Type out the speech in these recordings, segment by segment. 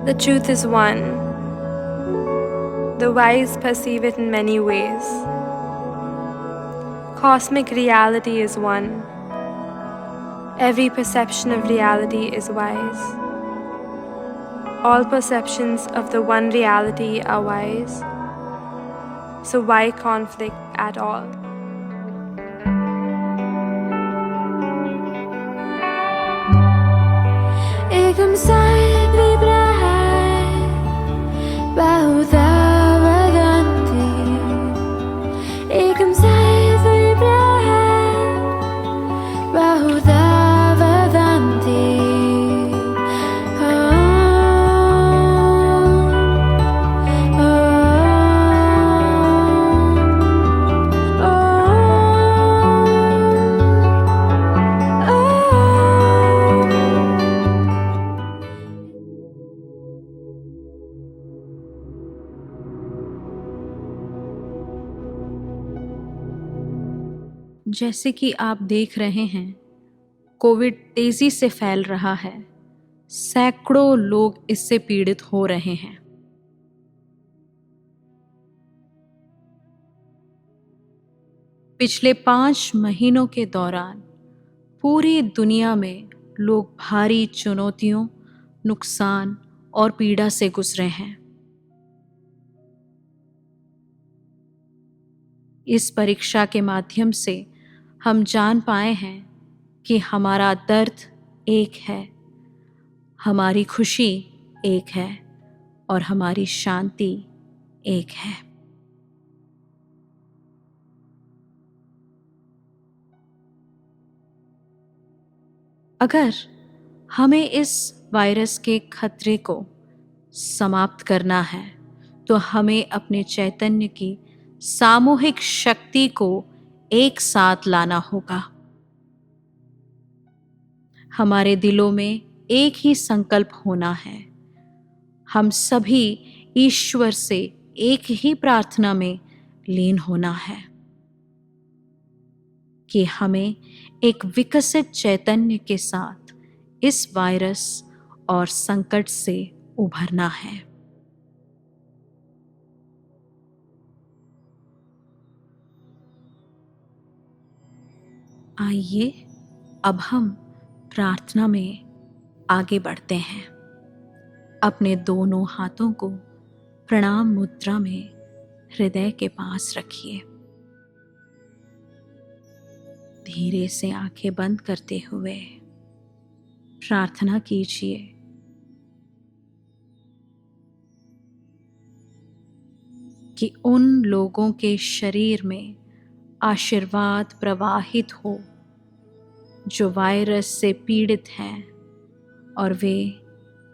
The truth is one. The wise perceive it in many ways. Cosmic reality is one. Every perception of reality is wise. All perceptions of the one reality are wise. So why conflict at all? एकम सायद विब्रहाय बहुधा वदन्ति एकम सायद विब्रहाय बहुधा वदन्ति जैसे कि आप देख रहे हैं, कोविड तेजी से फैल रहा है। सैकड़ों लोग इससे पीड़ित हो रहे हैं। पिछले 5 महीनों के दौरान पूरी दुनिया में लोग भारी चुनौतियों, नुकसान और पीड़ा से गुजरे हैं। इस परीक्षा के माध्यम से हम जान पाए हैं कि हमारा दर्द एक है, हमारी खुशी एक है और हमारी शांति एक है। अगर हमें इस वायरस के खतरे को समाप्त करना है तो हमें अपने चैतन्य की सामूहिक शक्ति को एक साथ लाना होगा। हमारे दिलों में एक ही संकल्प होना है। हम सभी ईश्वर से एक ही प्रार्थना में लीन होना है कि हमें एक विकसित चैतन्य के साथ इस वायरस और संकट से उभरना है। आइए अब हम प्रार्थना में आगे बढ़ते हैं। अपने दोनों हाथों को प्रणाम मुद्रा में हृदय के पास रखिए। धीरे से आंखें बंद करते हुए प्रार्थना कीजिए। कि उन लोगों के शरीर में आशीर्वाद प्रवाहित हो जो वायरस से पीड़ित हैं और वे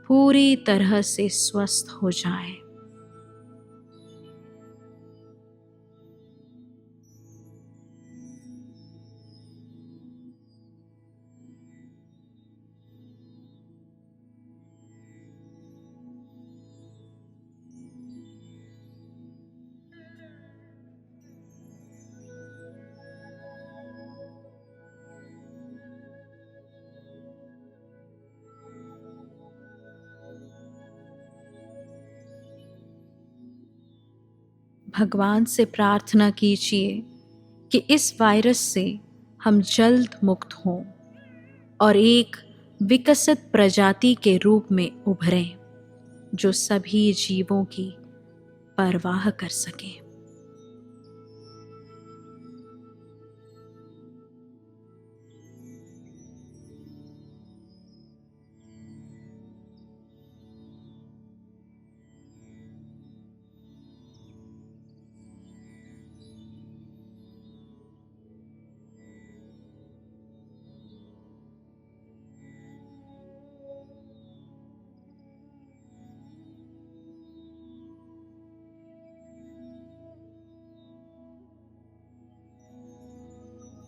पूरी तरह से स्वस्थ हो जाएं। भगवान से प्रार्थना कीजिए कि इस वायरस से हम जल्द मुक्त हों और एक विकसित प्रजाति के रूप में उभरें जो सभी जीवों की परवाह कर सके।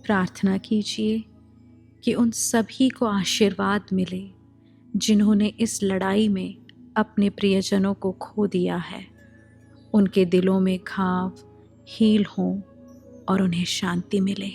प्रार्थना कीजिए कि उन सभी को आशीर्वाद मिले जिन्होंने इस लड़ाई में अपने प्रियजनों को खो दिया है। उनके दिलों में घाव हील हों और उन्हें शांति मिले।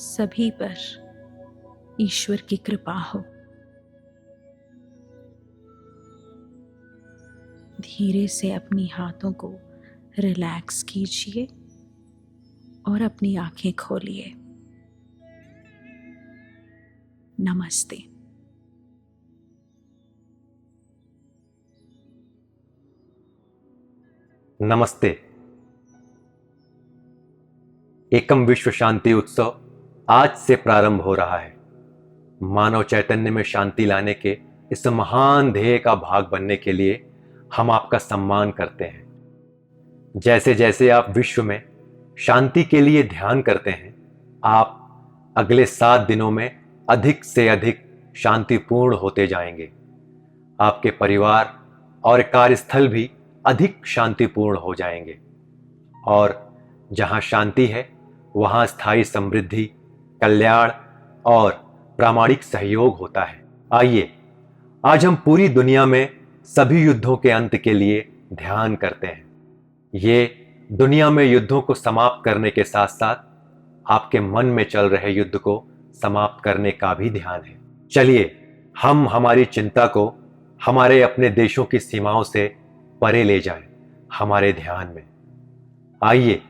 सभी पर ईश्वर की कृपा हो। धीरे से अपनी हाथों को रिलैक्स कीजिए और अपनी आंखें खोलिए। नमस्ते। नमस्ते। एकम विश्व शांति उत्सव आज से प्रारंभ हो रहा है। मानव चैतन्य में शांति लाने के इस महान ध्येय का भाग बनने के लिए हम आपका सम्मान करते हैं। जैसे जैसे आप विश्व में शांति के लिए ध्यान करते हैं, आप अगले 7 दिनों में अधिक से अधिक शांतिपूर्ण होते जाएंगे। आपके परिवार और कार्यस्थल भी अधिक शांतिपूर्ण हो जाएंगे और जहां शांति है वहां स्थायी समृद्धि, कल्याण और प्रामाणिक सहयोग होता है। आइए आज हम पूरी दुनिया में सभी युद्धों के अंत के लिए ध्यान करते हैं। ये दुनिया में युद्धों को समाप्त करने के साथ साथ आपके मन में चल रहे युद्ध को समाप्त करने का भी ध्यान है। चलिए हम हमारी चिंता को हमारे अपने देशों की सीमाओं से परे ले जाएं, हमारे ध्यान में। आइए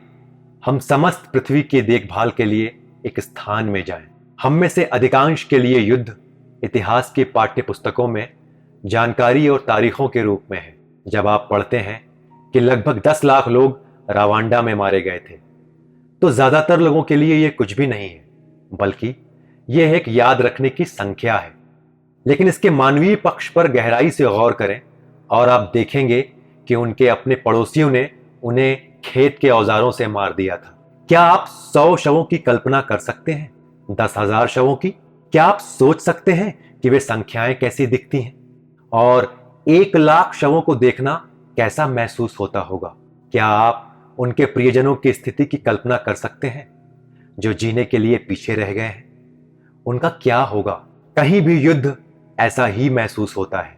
हम समस्त पृथ्वी की देखभाल के लिए एक स्थान में जाएं। हम में से अधिकांश के लिए युद्ध इतिहास की पाठ्य पुस्तकों में जानकारी और तारीखों के रूप में है। जब आप पढ़ते हैं कि लगभग 10 लाख लोग रवांडा में मारे गए थे, तो ज्यादातर लोगों के लिए यह कुछ भी नहीं है, बल्कि यह एक याद रखने की संख्या है। लेकिन इसके मानवीय पक्ष पर गहराई से गौर करें और आप देखेंगे कि उनके अपने पड़ोसियों ने उन्हें खेत के औजारों से मार दिया था। क्या आप 100 शवों की कल्पना कर सकते हैं? 10,000 शवों की? क्या आप सोच सकते हैं कि वे संख्याएं कैसी दिखती हैं? और 1 लाख शवों को देखना कैसा महसूस होता होगा? क्या आप उनके प्रियजनों की स्थिति की कल्पना कर सकते हैं जो जीने के लिए पीछे रह गए हैं? उनका क्या होगा? कहीं भी युद्ध ऐसा ही महसूस होता है।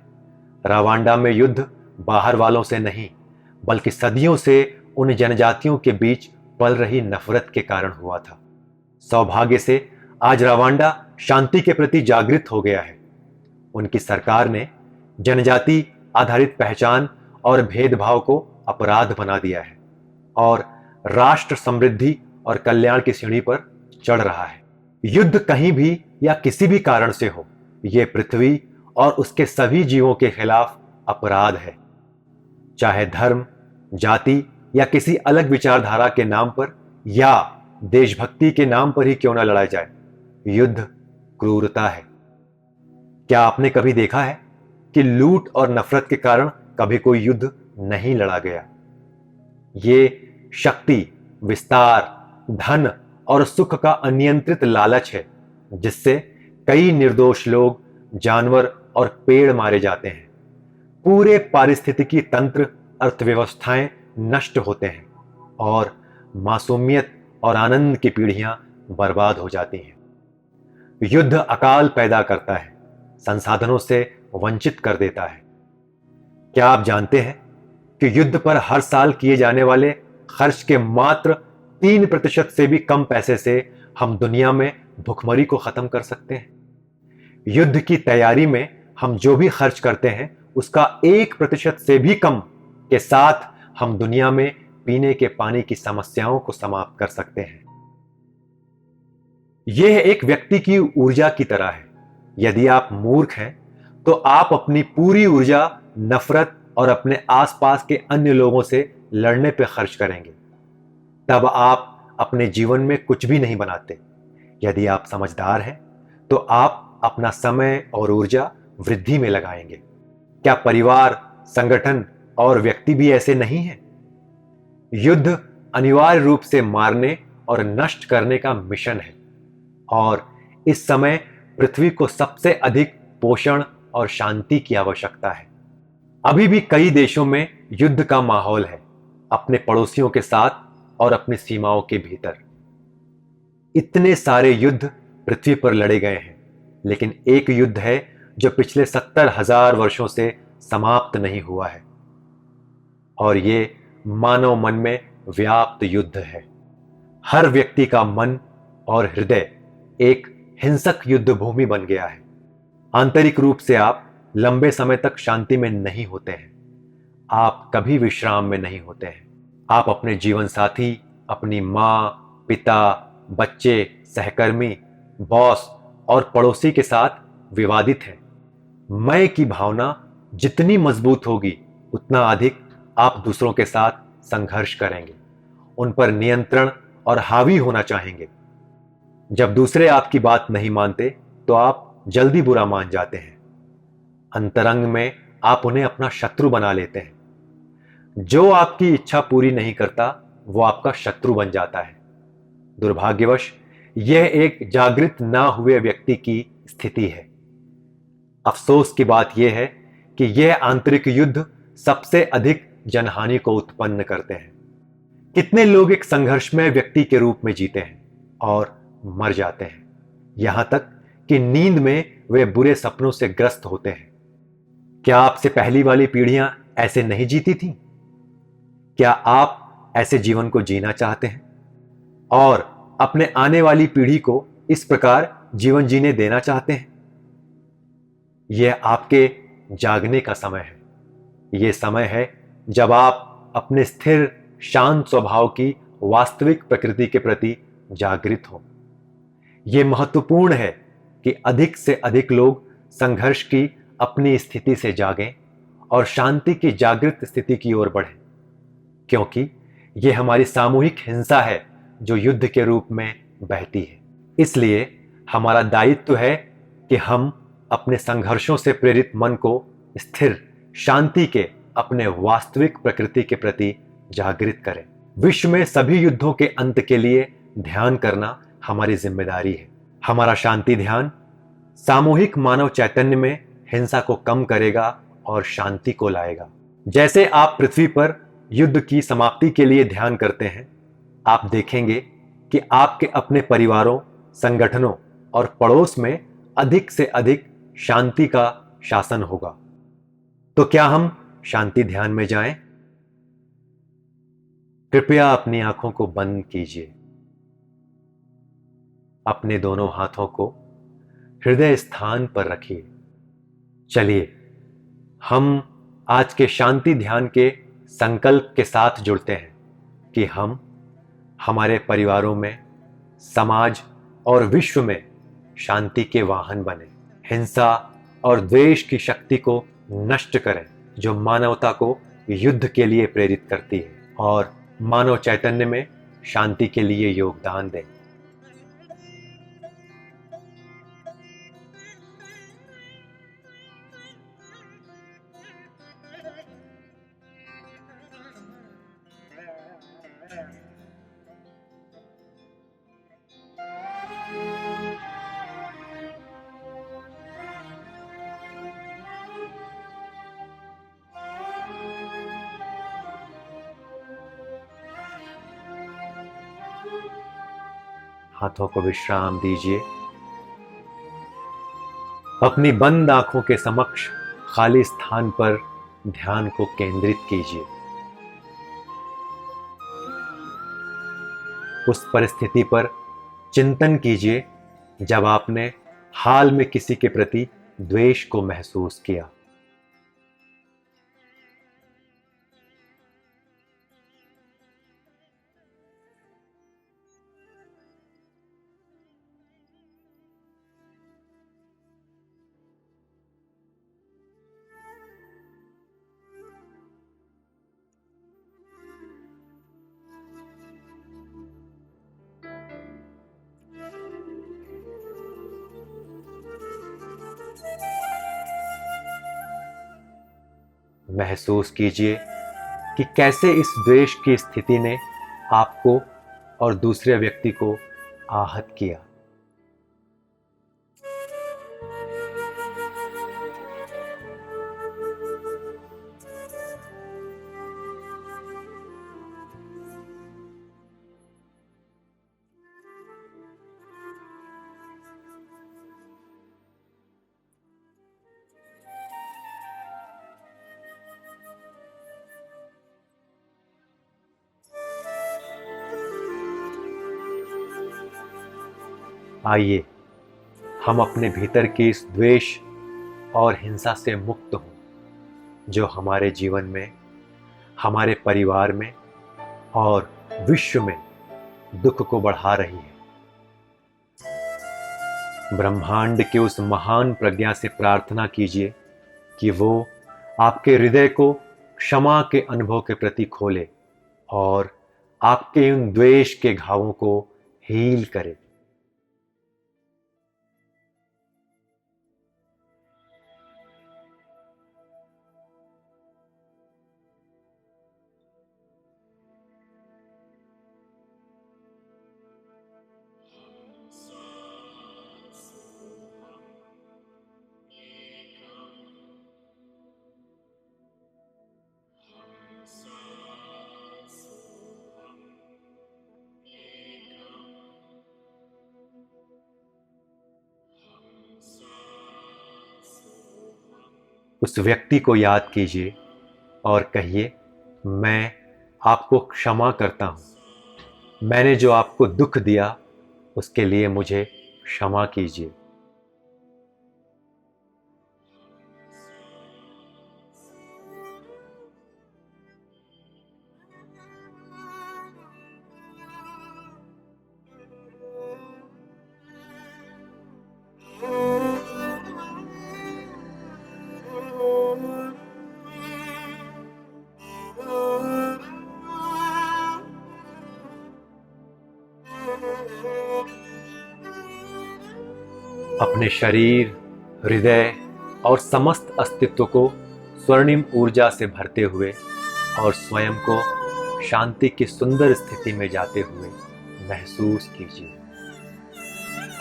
रवांडा में युद्ध बाहर वालों से नहीं, बल्कि सदियों से उन जनजातियों के बीच पल रही नफरत के कारण हुआ था। सौभाग्य से आज रवांडा शांति के प्रति जागृत हो गया है। उनकी सरकार ने जनजाति आधारित पहचान और भेदभाव को अपराध बना दिया है और राष्ट्र समृद्धि और कल्याण की सीढ़ी पर चढ़ रहा है। युद्ध कहीं भी या किसी भी कारण से हो, यह पृथ्वी और उसके सभी जीवों के खिलाफ अपराध है। चाहे धर्म, जाति या किसी अलग विचारधारा के नाम पर या देशभक्ति के नाम पर ही क्यों न लड़ा जाए, युद्ध क्रूरता है। क्या आपने कभी देखा है कि लूट और नफरत के कारण कभी कोई युद्ध नहीं लड़ा गया? ये शक्ति, विस्तार, धन और सुख का अनियंत्रित लालच है जिससे कई निर्दोष लोग, जानवर और पेड़ मारे जाते हैं। पूरे पारिस्थितिकी तंत्र, अर्थव्यवस्थाएं नष्ट होते हैं और मासूमियत और आनंद की पीढ़ियां बर्बाद हो जाती हैं। युद्ध अकाल पैदा करता है, संसाधनों से वंचित कर देता है। क्या आप जानते हैं कि युद्ध पर हर साल किए जाने वाले खर्च के मात्र 3% से भी कम पैसे से हम दुनिया में भुखमरी को खत्म कर सकते हैं? युद्ध की तैयारी में हम जो भी खर्च करते हैं उसका 1% से भी कम के साथ हम दुनिया में पीने के पानी की समस्याओं को समाप्त कर सकते हैं। यह एक व्यक्ति की ऊर्जा की तरह है। यदि आप मूर्ख हैं तो आप अपनी पूरी ऊर्जा नफरत और अपने आसपास के अन्य लोगों से लड़ने पर खर्च करेंगे। तब आप अपने जीवन में कुछ भी नहीं बनाते। यदि आप समझदार हैं तो आप अपना समय और ऊर्जा वृद्धि में लगाएंगे। क्या परिवार, संगठन और व्यक्ति भी ऐसे नहीं हैं? युद्ध अनिवार्य रूप से मारने और नष्ट करने का मिशन है और इस समय पृथ्वी को सबसे अधिक पोषण और शांति की आवश्यकता है। अभी भी कई देशों में युद्ध का माहौल है, अपने पड़ोसियों के साथ और अपनी सीमाओं के भीतर। इतने सारे युद्ध पृथ्वी पर लड़े गए हैं, लेकिन एक युद्ध है जो पिछले 70,000 वर्षों से समाप्त नहीं हुआ है और ये मानव मन में व्याप्त युद्ध है। हर व्यक्ति का मन और हृदय एक हिंसक युद्ध भूमि बन गया है। आंतरिक रूप से आप लंबे समय तक शांति में नहीं होते हैं। आप कभी विश्राम में नहीं होते हैं। आप अपने जीवन साथी, अपनी माँ, पिता, बच्चे, सहकर्मी, बॉस और पड़ोसी के साथ विवादित हैं। मैं की भावना जितनी मजबूत होगी, उतना अधिक आप दूसरों के साथ संघर्ष करेंगे, उन पर नियंत्रण और हावी होना चाहेंगे। जब दूसरे आपकी बात नहीं मानते तो आप जल्दी बुरा मान जाते हैं। अंतरंग में आप उन्हें अपना शत्रु बना लेते हैं। जो आपकी इच्छा पूरी नहीं करता वो आपका शत्रु बन जाता है। दुर्भाग्यवश यह एक जागृत ना हुए व्यक्ति की स्थिति है। अफसोस की बात यह है कि यह आंतरिक युद्ध सबसे अधिक जनहानि को उत्पन्न करते हैं। कितने लोग एक संघर्षमय व्यक्ति के रूप में जीते हैं और मर जाते हैं, यहां तक कि नींद में वे बुरे सपनों से ग्रस्त होते हैं। क्या आपसे पहली वाली पीढ़ियां ऐसे नहीं जीती थीं? क्या आप ऐसे जीवन को जीना चाहते हैं और अपने आने वाली पीढ़ी को इस प्रकार जीवन जीने देना चाहते हैं? यह आपके जागने का समय है। यह समय है जब आप अपने स्थिर, शांत स्वभाव की वास्तविक प्रकृति के प्रति जागृत हो। यह महत्वपूर्ण है कि अधिक से अधिक लोग संघर्ष की अपनी स्थिति से जागें और शांति की जागृत स्थिति की ओर बढ़ें, क्योंकि यह हमारी सामूहिक हिंसा है जो युद्ध के रूप में बहती है। इसलिए हमारा दायित्व है कि हम अपने संघर्षों से प्रेरित मन को स्थिर, शांति के अपने वास्तविक प्रकृति के प्रति जागृत करें। विश्व में सभी युद्धों के अंत के लिए ध्यान करना हमारी जिम्मेदारी है। हमारा शांति ध्यान सामूहिक मानव चैतन्य में हिंसा को कम करेगा और शांति को लाएगा। जैसे आप पृथ्वी पर युद्ध की समाप्ति के लिए ध्यान करते हैं, आप देखेंगे कि आपके अपने परिवारों, संगठनों और पड़ोस में अधिक से अधिक शांति का शासन होगा। तो क्या हम शांति ध्यान में जाएं? कृपया अपनी आंखों को बंद कीजिए। अपने दोनों हाथों को हृदय स्थान पर रखिए। चलिए हम आज के शांति ध्यान के संकल्प के साथ जुड़ते हैं कि हम हमारे परिवारों में, समाज और विश्व में शांति के वाहन बने। हिंसा और द्वेष की शक्ति को नष्ट करें जो मानवता को युद्ध के लिए प्रेरित करती है, और मानव चैतन्य में शांति के लिए योगदान दें। हाथों को विश्राम दीजिए। अपनी बंद आंखों के समक्ष खाली स्थान पर ध्यान को केंद्रित कीजिए। उस परिस्थिति पर चिंतन कीजिए जब आपने हाल में किसी के प्रति द्वेष को महसूस किया। महसूस कीजिए कि कैसे इस द्वेष की स्थिति ने आपको और दूसरे व्यक्ति को आहत किया। आइए हम अपने भीतर की इस द्वेष और हिंसा से मुक्त हों जो हमारे जीवन में, हमारे परिवार में और विश्व में दुख को बढ़ा रही है। ब्रह्मांड के उस महान प्रज्ञा से प्रार्थना कीजिए कि वो आपके हृदय को क्षमा के अनुभव के प्रति खोले और आपके उन द्वेष के घावों को हील करे। उस व्यक्ति को याद कीजिए और कहिए, मैं आपको क्षमा करता हूं। मैंने जो आपको दुख दिया उसके लिए मुझे क्षमा कीजिए। अपने शरीर, हृदय और समस्त अस्तित्व को स्वर्णिम ऊर्जा से भरते हुए और स्वयं को शांति की सुंदर स्थिति में जाते हुए महसूस कीजिए।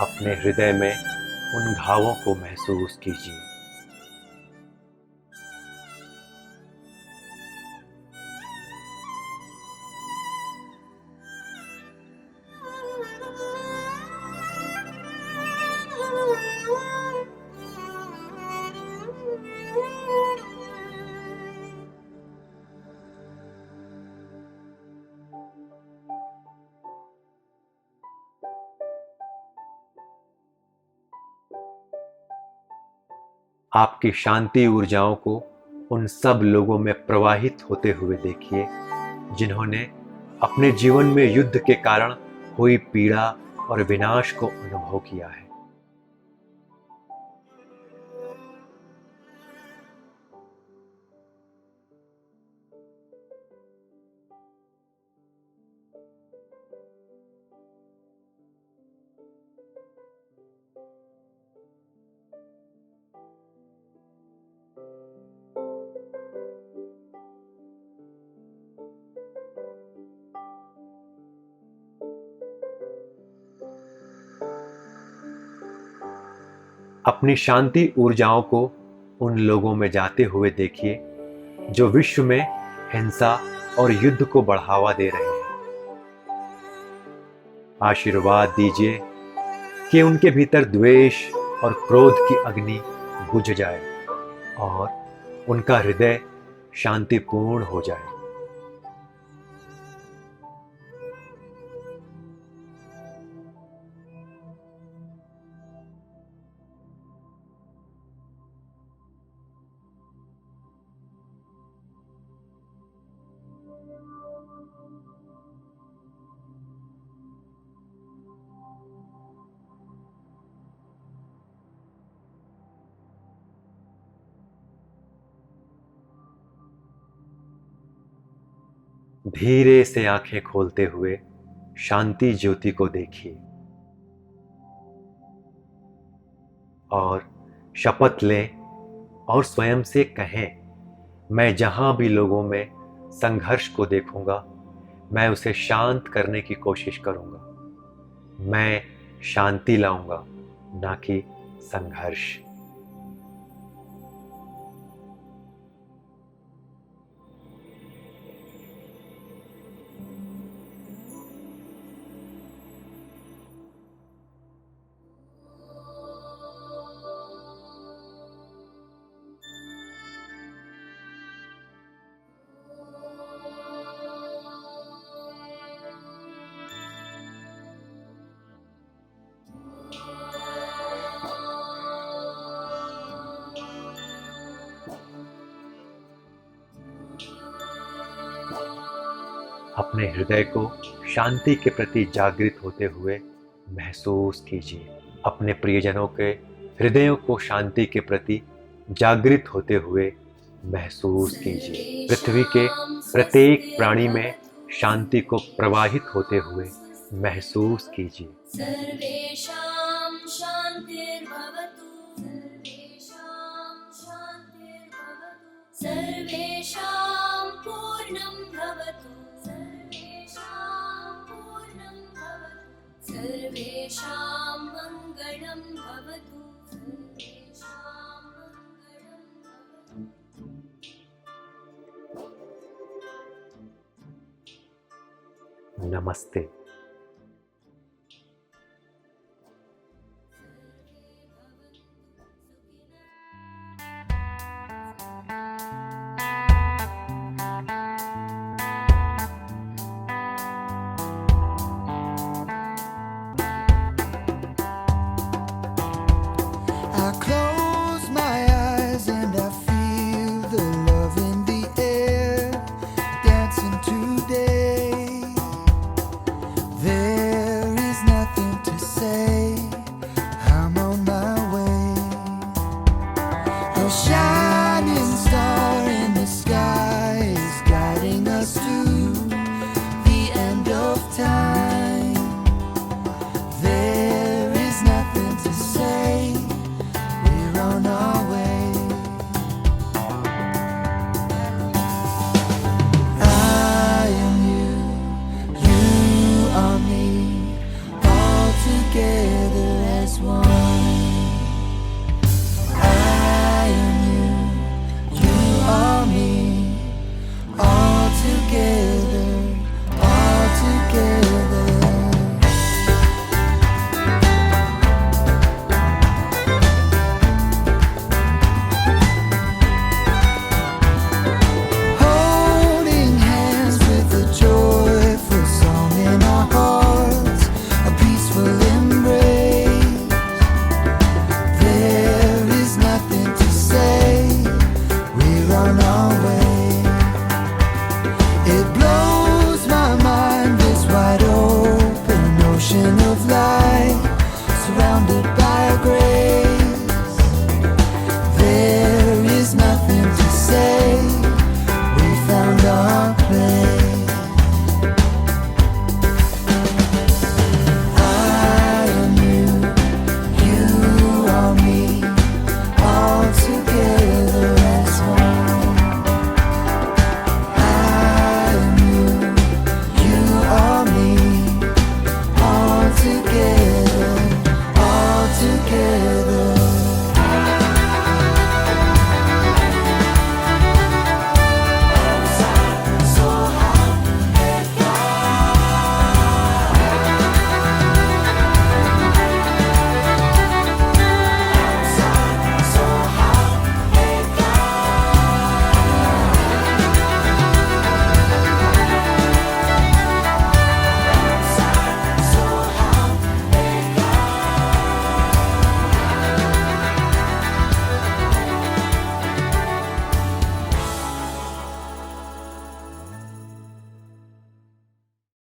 अपने हृदय में उन घावों को महसूस कीजिए। आपकी शांति ऊर्जाओं को उन सब लोगों में प्रवाहित होते हुए देखिए जिन्होंने अपने जीवन में युद्ध के कारण हुई पीड़ा और विनाश को अनुभव किया है। अपनी शांति ऊर्जाओं को उन लोगों में जाते हुए देखिए जो विश्व में हिंसा और युद्ध को बढ़ावा दे रहे हैं। आशीर्वाद दीजिए कि उनके भीतर द्वेष और क्रोध की अग्नि बुझ जाए और उनका हृदय शांतिपूर्ण हो जाए। धीरे से आंखें खोलते हुए शांति ज्योति को देखिए और शपथ लें और स्वयं से कहें, मैं जहां भी लोगों में संघर्ष को देखूंगा मैं उसे शांत करने की कोशिश करूंगा। मैं शांति लाऊंगा, ना कि संघर्ष। अपने हृदय को शांति के प्रति जागृत होते हुए महसूस कीजिए। अपने प्रियजनों के हृदयों को शांति के प्रति जागृत होते हुए महसूस कीजिए। पृथ्वी के प्रत्येक प्राणी में शांति को प्रवाहित होते हुए महसूस कीजिए। सर्वेषां शान्तिर्भवतु, सर्वेषां शान्तिर्भवतु, सर्वेषां पूर्णं भवतु, सर्वेषां पूर्णं भवतु, सर्वेषां मङ्गलं भवतु, सर्वेषां मङ्गलं भवतु। नमस्ते। I close my eyes and I feel the love in the air, dancing today. There is nothing to say, I'm on my way. Oh,